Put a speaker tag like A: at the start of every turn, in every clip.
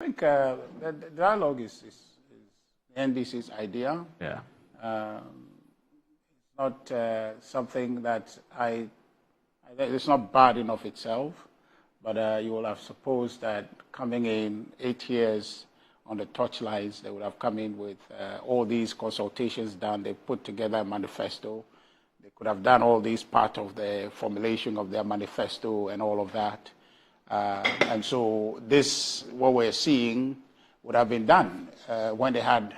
A: I think the dialogue is NDC's idea.
B: Yeah.
A: It's not something that it's not bad in of itself, but you will have supposed that coming in 8 years on the torchlights, they would have come in with all these consultations done. They put together a manifesto. They could have done all these part of the formulation of their manifesto and all of that. And so this, what we're seeing, would have been done when they had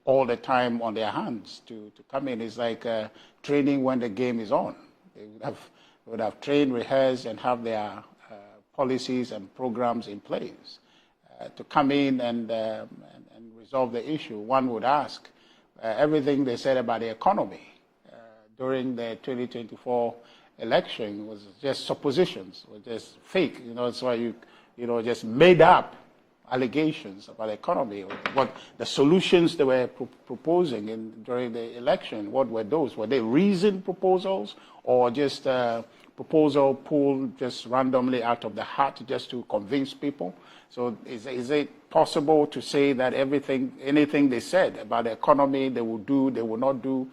A: all the time on their hands to come in. It's like training when the game is on. They would have trained, rehearsed, and have their policies and programs in place to come in and resolve the issue. One would ask, everything they said about the economy during the 2024 election was just suppositions, was just fake. That's why you just made up allegations about the economy. What the solutions they were proposing during the election, what were those? Were they reasoned proposals or just proposal pulled just randomly out of the hat just to convince people? So is it possible to say that anything they said about the economy they will do, they will not do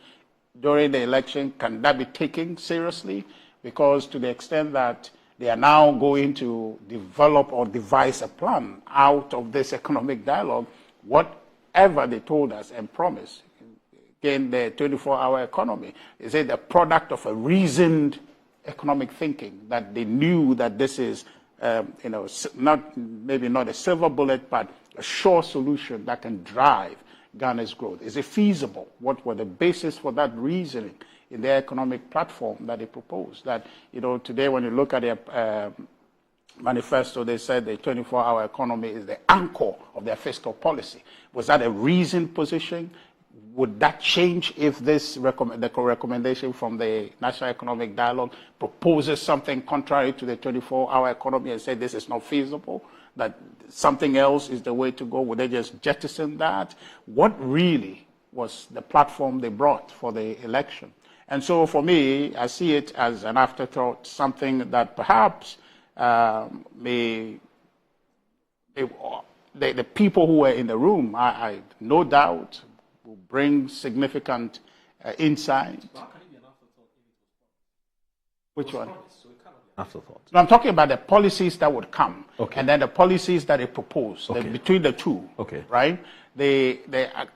A: during the election, can that be taken seriously? Because to the extent that they are now going to develop or devise a plan out of this economic dialogue, whatever they told us and promised, again, the 24-hour economy, is it a product of a reasoned economic thinking, that they knew that this is, maybe not a silver bullet, but a sure solution that can drive Ghana's growth? Is it feasible? What were the basis for that reasoning in their economic platform that they proposed? That, today when you look at their manifesto, they said the 24-hour economy is the anchor of their fiscal policy. Was that a reasoned position? Would that change if the recommendation from the National Economic Dialogue proposes something contrary to the 24-hour economy and say this is not feasible, that something else is the way to go? Would they just jettison that? What really was the platform they brought for the election? And so for me, I see it as an afterthought, something that perhaps the people who were in the room, I no doubt, will bring significant insight. Which one?
B: Afterthought.
A: No, I'm talking about the policies that would come,
B: okay,
A: and then the policies that they propose, okay, between the two,
B: okay,
A: right? The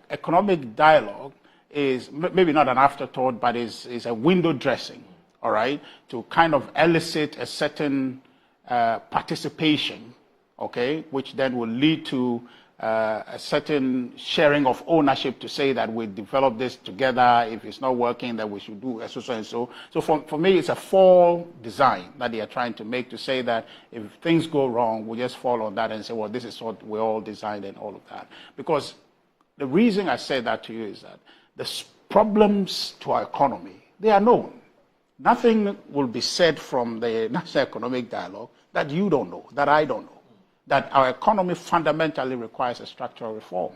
A: economic dialogue is maybe not an afterthought, but is a window dressing, all right, to kind of elicit a certain participation, okay, which then will lead to a certain sharing of ownership to say that we develop this together. If it's not working, that we should do so and so. So for me, it's a fall design that they are trying to make, to say that if things go wrong, we just fall on that and say, well, this is what we all designed and all of that. Because the reason I say that to you is that the problems to our economy, they are known. Nothing will be said from the National Economic Dialogue that you don't know, that I don't know, that our economy fundamentally requires a structural reform.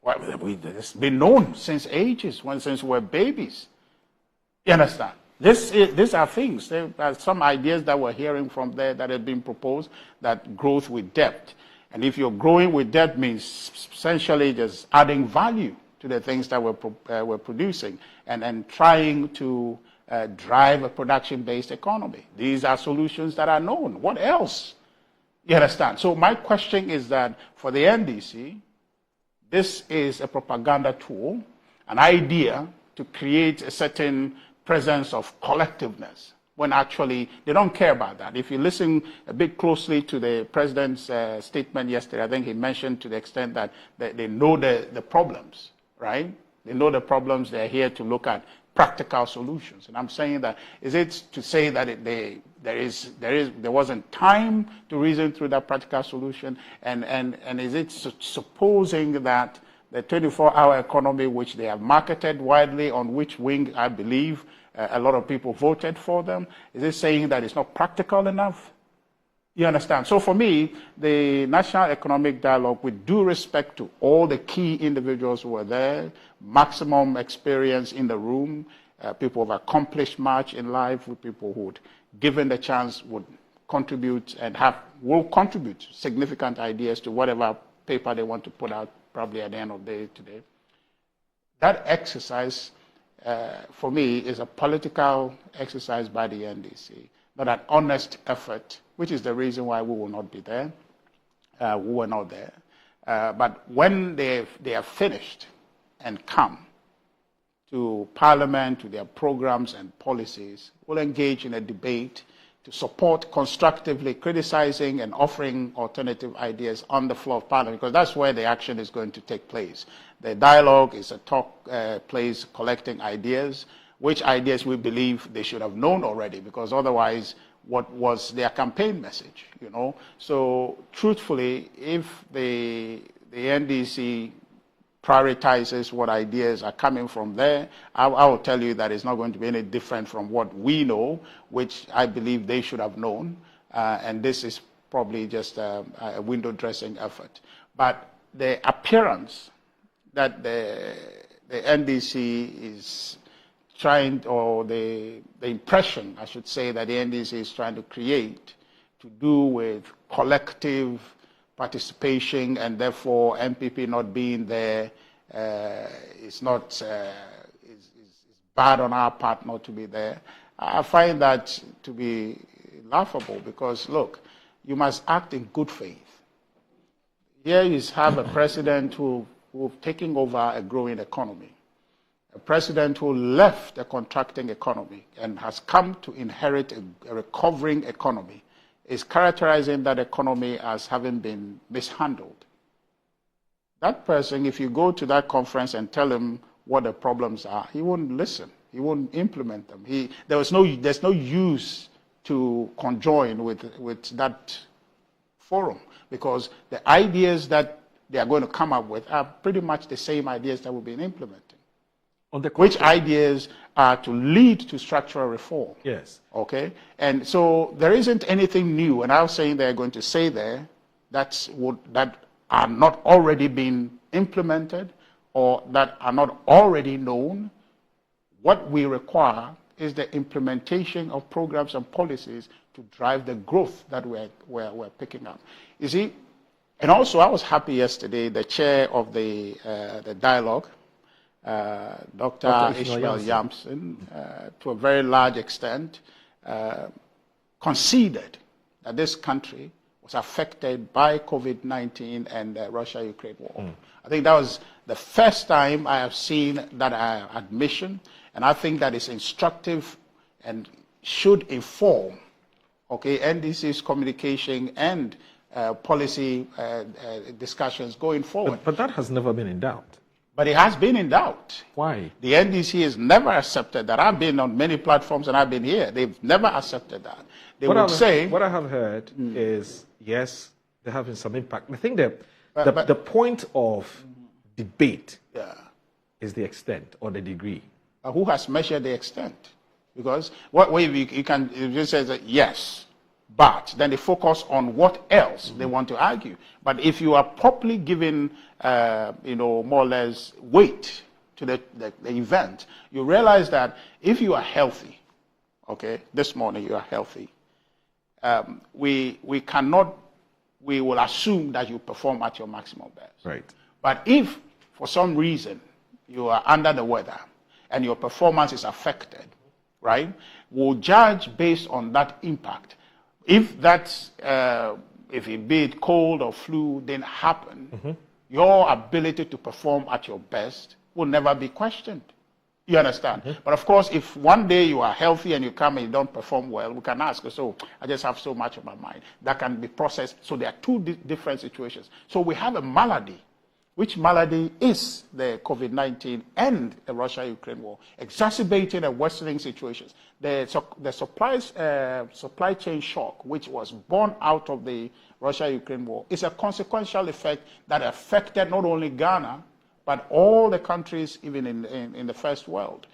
A: Well, it's been known since ages, since we were babies. You understand? These are things. There are some ideas that we're hearing from there that have been proposed, that growth with depth. And if you're growing with depth, means essentially just adding value to the things that we're producing and trying to drive a production-based economy. These are solutions that are known. What else? You understand? So my question is that for the NDC, this is a propaganda tool, an idea to create a certain presence of collectiveness, when actually they don't care about that. If you listen a bit closely to the president's statement yesterday, I think he mentioned to the extent that they know the problems, right? They know the problems. They're here to look at practical solutions. And I'm saying that, is it to say that there wasn't time to reason through that practical solution? And is it supposing that the 24-hour economy, which they have marketed widely, on which wing I believe a lot of people voted for them, is it saying that it's not practical enough? You understand? So for me, the National Economic Dialogue, with due respect to all the key individuals who were there, maximum experience in the room, people who have accomplished much in life, with people who, given the chance, would contribute and will contribute significant ideas to whatever paper they want to put out probably at the end of the day today. That exercise, for me, is a political exercise by the NDC, not an honest effort, which is the reason why we will not be there. We were not there. But when they are finished and come to Parliament, to their programs and policies, we'll engage in a debate to support constructively criticizing and offering alternative ideas on the floor of Parliament, because that's where the action is going to take place. The dialogue is a talk place collecting ideas, which ideas we believe they should have known already, because otherwise, what was their campaign message, you know? So truthfully, if the NDC prioritizes what ideas are coming from there, I will tell you that it's not going to be any different from what we know, which I believe they should have known. And this is probably just a window dressing effort. But the appearance that the NDC is trying, or the impression, I should say, that the NDC is trying to create to do with collective participation, and therefore MPP not being there is bad on our part not to be there. I find that to be laughable, because look, you must act in good faith. Here you have a president who's taking over a growing economy, a president who left a contracting economy and has come to inherit a recovering economy, is characterizing that economy as having been mishandled. That person, if you go to that conference and tell him what the problems are, he won't listen. He won't implement them. There's no use to conjoin with that forum, because the ideas that they are going to come up with are pretty much the same ideas that we've been implementing. Which ideas are to lead to structural reform.
B: Yes.
A: Okay? And so there isn't anything new, and I was saying they're going to say there that are not already being implemented or that are not already known. What we require is the implementation of programs and policies to drive the growth that we're picking up. You see, and also I was happy yesterday, the chair of the dialogue, Dr. Ishmael Yamson, to a very large extent, conceded that this country was affected by COVID-19 and the Russia-Ukraine war. I think that was the first time I have seen that admission, and I think that is instructive and should inform, okay, NDC's communication and policy discussions going forward.
B: But that has never been in doubt.
A: But it has been in doubt.
B: Why?
A: The NDC has never accepted that. I've been on many platforms and I've been here. They've never accepted that. What I
B: have heard is, yes, they're having some impact. I think that the point of debate is the extent or the degree.
A: Who has measured the extent? Because what way you can just say that yes, but then they focus on what else they want to argue. But if you are properly given, more or less weight to the event, you realize that if you are healthy, okay, this morning you are healthy, we will assume that you perform at your maximum best.
B: Right.
A: But if for some reason you are under the weather and your performance is affected, right, we'll judge based on that impact. If that's, if it be it cold or flu didn't happen, your ability to perform at your best will never be questioned. You understand? But of course, if one day you are healthy and you come and you don't perform well, we can ask, so I just have so much on my mind. That can be processed. So there are two different situations. So we have a malady, which malady is the COVID-19 and the Russia-Ukraine war, exacerbating and worsening situations. The supply chain shock, which was born out of the Russia-Ukraine war, is a consequential effect that affected not only Ghana, but all the countries, even in the first world.